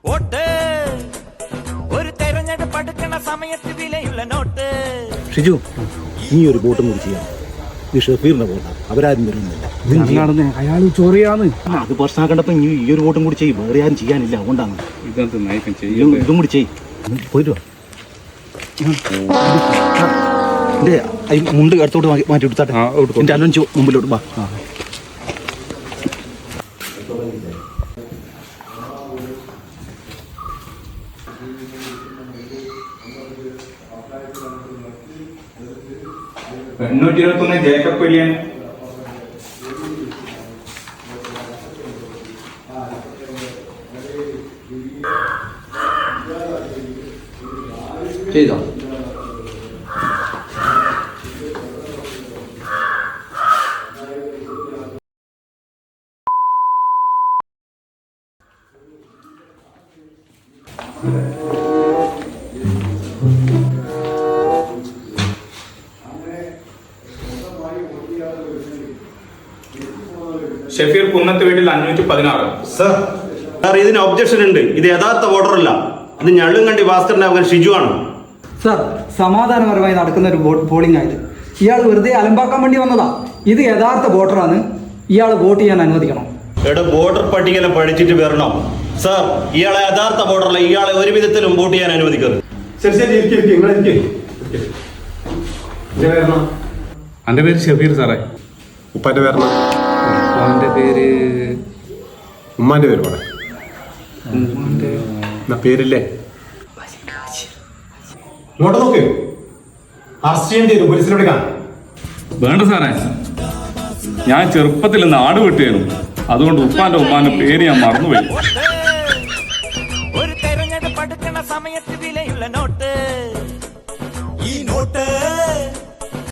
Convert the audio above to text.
Vote ഒരു തെരഞ്ഞെടുപ്പ് അടുക്കുന്ന സമയത്ത് വിലയുള്ള നോട്ട്. ഷിജു, നീ ഒരു വോട്ടും കൂടി ചെയ്യാം. ഈ ഷഫീറിന്റെ വോട്ടാ, അവരാരും വരുന്നില്ല. അയാൾ ചൊറിയാന്ന് അത് പ്രശ്നമാക്കണ്ടപ്പോ നീ ഈ ഒരു വോട്ടും കൂടി ചെയ്യും. വേറെ ആരും ചെയ്യാനില്ല, അതുകൊണ്ടാണ് ഇതും കൂടി ചെയ്യും. പോയിട്ട് വാ. മുണ്ട് അടുത്തോട്ട് മാറ്റി എടുത്താട്ടെ. എന്റെ അലഞ്ചു മുമ്പിലോട്ട് വാ. ജേക്കബ് കുര്യൻ, ചെയ്തോ? ഷഫീർ കുന്നത്ത് വീട്ടിൽ 516. സാർ ഇതിന് ഒബ്ജക്ഷൻ ഉണ്ട്. ഇത് യഥാർത്ഥ വോട്ടറല്ല, ഇത് ഞള്ളുംകണ്ടി ഭാസ്കറിന്റെ മകൻ ഷിജു ആണ്. സാർ, സമാധാനപരമായി നടക്കുന്ന ഒരു പോളിംഗ് ആയത്. ഇയാൾ വെറുതെ അലമ്പാക്കാൻ വേണ്ടി വന്നതാ. ഇത് യഥാർത്ഥ വോട്ടറാണ്. ഇയാൾ വോട്ട് ചെയ്യാൻ അനുവദിക്കണം. ഇവിടെ വോട്ടർ പട്ടികയിൽ പഠിച്ചിട്ട് വരണം. സാർ, ഇയാളെ യഥാർത്ഥ വോട്ടറല്ല, ഇയാളെ ഒരു വിധത്തിലും വോട്ട് ചെയ്യാൻ അനുവദിക്കരുത്. എന്റെ പേര് ഷഫീർ സാറേ. ഉപ്പാന്റെ പേര് ഉപ്പാന്റെ പേര് ഉമ്മാന്റെ പേര് പറ. പേരില്ലേ? ഇങ്ങോട്ട് നോക്ക്. അറസ്റ്റ് ചെയ്യേണ്ടി വരും, പോലീസിനോട് കാണാം. വേണ്ട സാറേ, ഞാൻ ചെറുപ്പത്തിൽ നാട് വിട്ടുകയാണ്. അതുകൊണ്ട് ഉപ്പാന്റെ ഉമ്മാന്റെ പേര് ഞാൻ മറന്നുപോയി. ഒരു തെരഞ്ഞെടുപ്പ് അടുക്കുന്ന സമയത്ത് വിലയുള്ള നോട്ട്. ഈ നോട്ട്